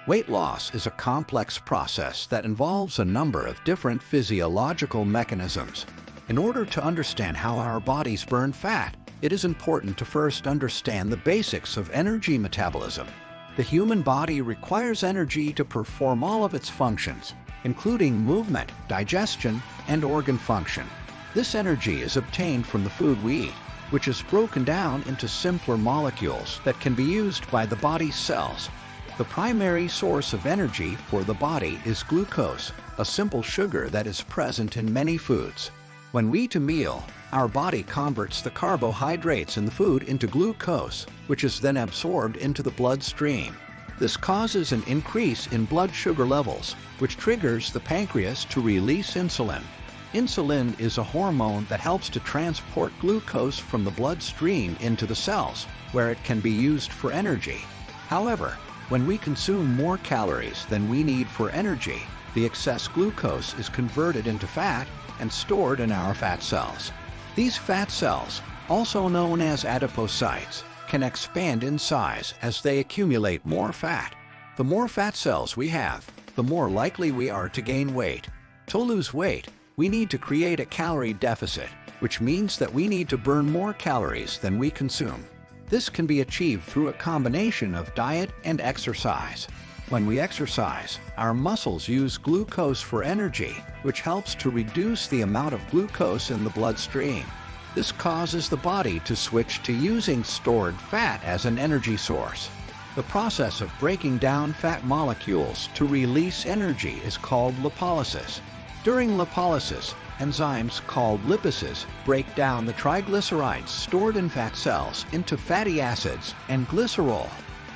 Weight loss is a complex process that involves a number of different physiological mechanisms. In order to understand how our bodies burn fat, it is important to first understand the basics of energy metabolism. The human body requires energy to perform all of its functions, including movement, digestion, and organ function. This energy is obtained from the food we eat, which is broken down into simpler molecules that can be used by the body's cells. The primary source of energy for the body is glucose, a simple sugar that is present in many foods. When we eat a meal, our body converts the carbohydrates in the food into glucose, which is then absorbed into the bloodstream. This causes an increase in blood sugar levels, which triggers the pancreas to release insulin. Insulin is a hormone that helps to transport glucose from the bloodstream into the cells, where it can be used for energy. However, when we consume more calories than we need for energy, the excess glucose is converted into fat and stored in our fat cells. These fat cells, also known as adipocytes, can expand in size as they accumulate more fat. The more fat cells we have, the more likely we are to gain weight. To lose weight, we need to create a calorie deficit, which means that we need to burn more calories than we consume. This can be achieved through a combination of diet and exercise. When we exercise, our muscles use glucose for energy, which helps to reduce the amount of glucose in the bloodstream. This causes the body to switch to using stored fat as an energy source. The process of breaking down fat molecules to release energy is called lipolysis. During lipolysis, enzymes called lipases break down the triglycerides stored in fat cells into fatty acids and glycerol.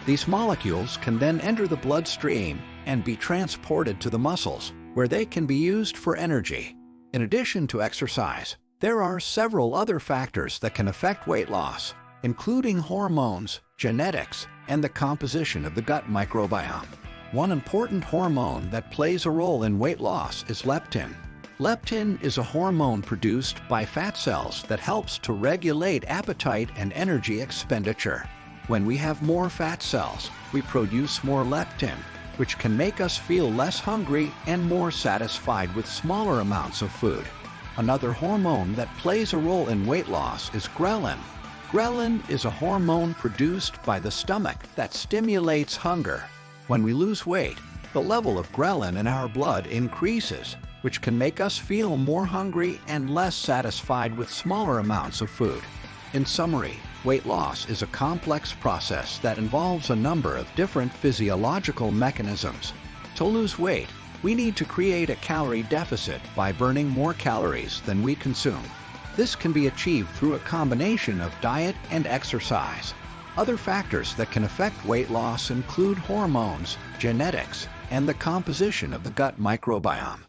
These molecules can then enter the bloodstream and be transported to the muscles, where they can be used for energy. In addition to exercise, there are several other factors that can affect weight loss, including hormones, genetics, and the composition of the gut microbiome. One important hormone that plays a role in weight loss is leptin. Leptin is a hormone produced by fat cells that helps to regulate appetite and energy expenditure. When we have more fat cells, we produce more leptin, which can make us feel less hungry and more satisfied with smaller amounts of food. Another hormone that plays a role in weight loss is ghrelin. Ghrelin is a hormone produced by the stomach that stimulates hunger. When we lose weight, the level of ghrelin in our blood increases, which can make us feel more hungry and less satisfied with smaller amounts of food. In summary, weight loss is a complex process that involves a number of different physiological mechanisms. To lose weight, we need to create a calorie deficit by burning more calories than we consume. This can be achieved through a combination of diet and exercise. Other factors that can affect weight loss include hormones, genetics, and the composition of the gut microbiome.